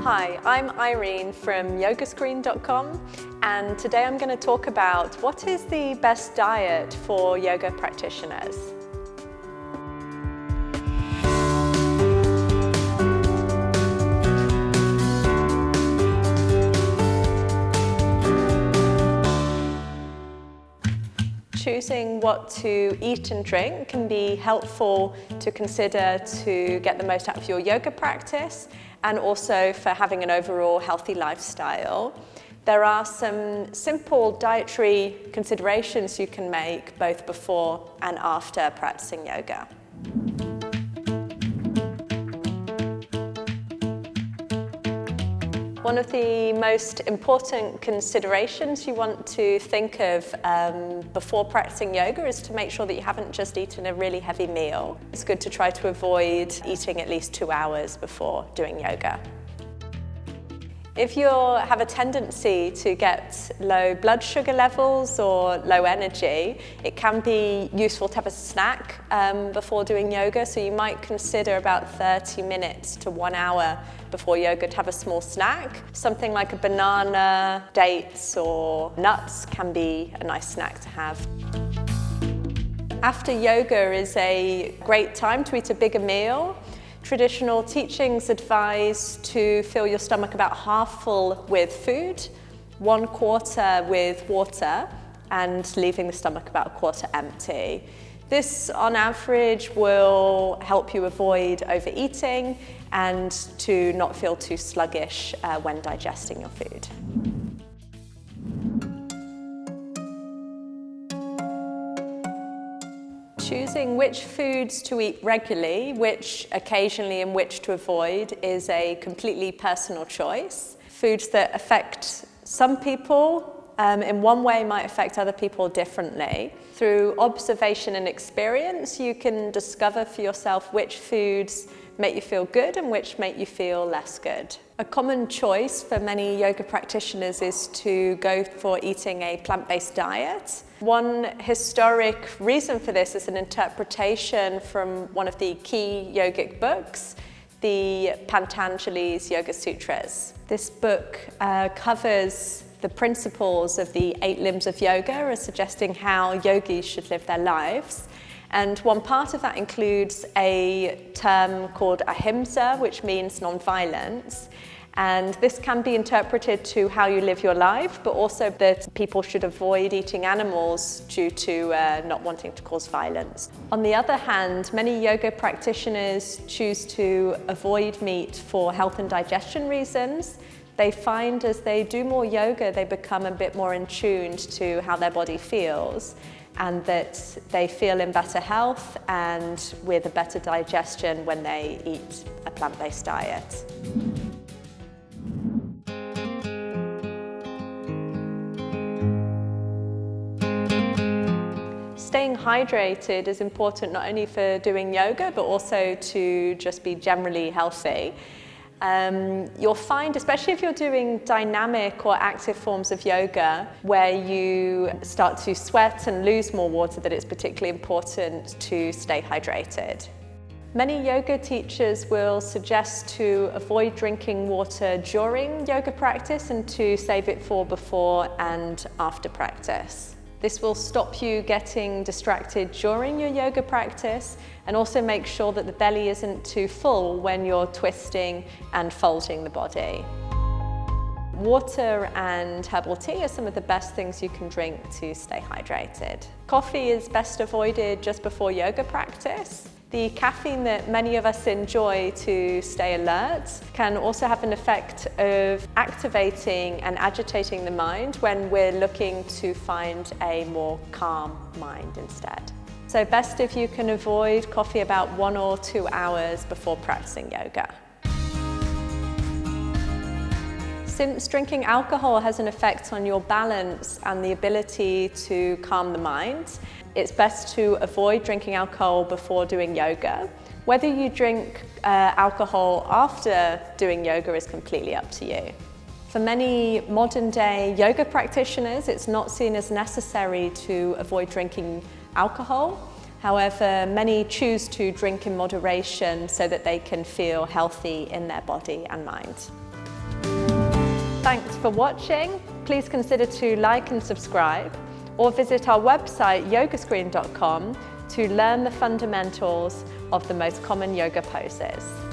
Hi, I'm Irene from yogascreen.com, and today I'm going to talk about what is the best diet for yoga practitioners. Choosing what to eat and drink can be helpful to consider to get the most out of your yoga practice and also for having an overall healthy lifestyle. There are some simple dietary considerations you can make both before and after practicing yoga. One of the most important considerations you want to think of before practicing yoga is to make sure that you haven't just eaten a really heavy meal. It's good to try to avoid eating at least 2 hours before doing yoga. If you have a tendency to get low blood sugar levels or low energy, it can be useful to have a snack before doing yoga. So you might consider about 30 minutes to 1 hour before yoga to have a small snack. Something like a banana, dates or nuts can be a nice snack to have. After yoga is a great time to eat a bigger meal. Traditional teachings advise to fill your stomach about half full with food, 1/4 with water, and leaving the stomach about 1/4 empty. This, on average, will help you avoid overeating and to not feel too sluggish when digesting your food. Choosing which foods to eat regularly, which occasionally and which to avoid is a completely personal choice. Foods that affect some people in one way might affect other people differently. Through observation and experience, you can discover for yourself which foods make you feel good and which make you feel less good. A common choice for many yoga practitioners is to go for eating a plant-based diet. One historic reason for this is an interpretation from one of the key yogic books, the Patanjali's Yoga Sutras. This book covers the principles of the 8 limbs of yoga, suggesting how yogis should live their lives. And one part of that includes a term called ahimsa, which means non-violence. And this can be interpreted to how you live your life, but also that people should avoid eating animals due to not wanting to cause violence. On the other hand, many yoga practitioners choose to avoid meat for health and digestion reasons. They find as they do more yoga, they become a bit more in tune to how their body feels, and that they feel in better health and with a better digestion when they eat a plant-based diet. Staying hydrated is important not only for doing yoga, but also to just be generally healthy. You'll find, especially if you're doing dynamic or active forms of yoga, where you start to sweat and lose more water, that it's particularly important to stay hydrated. Many yoga teachers will suggest to avoid drinking water during yoga practice and to save it for before and after practice. This will stop you getting distracted during your yoga practice and also make sure that the belly isn't too full when you're twisting and folding the body. Water and herbal tea are some of the best things you can drink to stay hydrated. Coffee is best avoided just before yoga practice. The caffeine that many of us enjoy to stay alert can also have an effect of activating and agitating the mind when we're looking to find a more calm mind instead. So best if you can avoid coffee about 1 or 2 hours before practicing yoga. Since drinking alcohol has an effect on your balance and the ability to calm the mind, it's best to avoid drinking alcohol before doing yoga. Whether you drink alcohol after doing yoga is completely up to you. For many modern day yoga practitioners, it's not seen as necessary to avoid drinking alcohol. However, many choose to drink in moderation so that they can feel healthy in their body and mind. Thanks for watching. Please consider to like and subscribe, or visit our website yogascreen.com to learn the fundamentals of the most common yoga poses.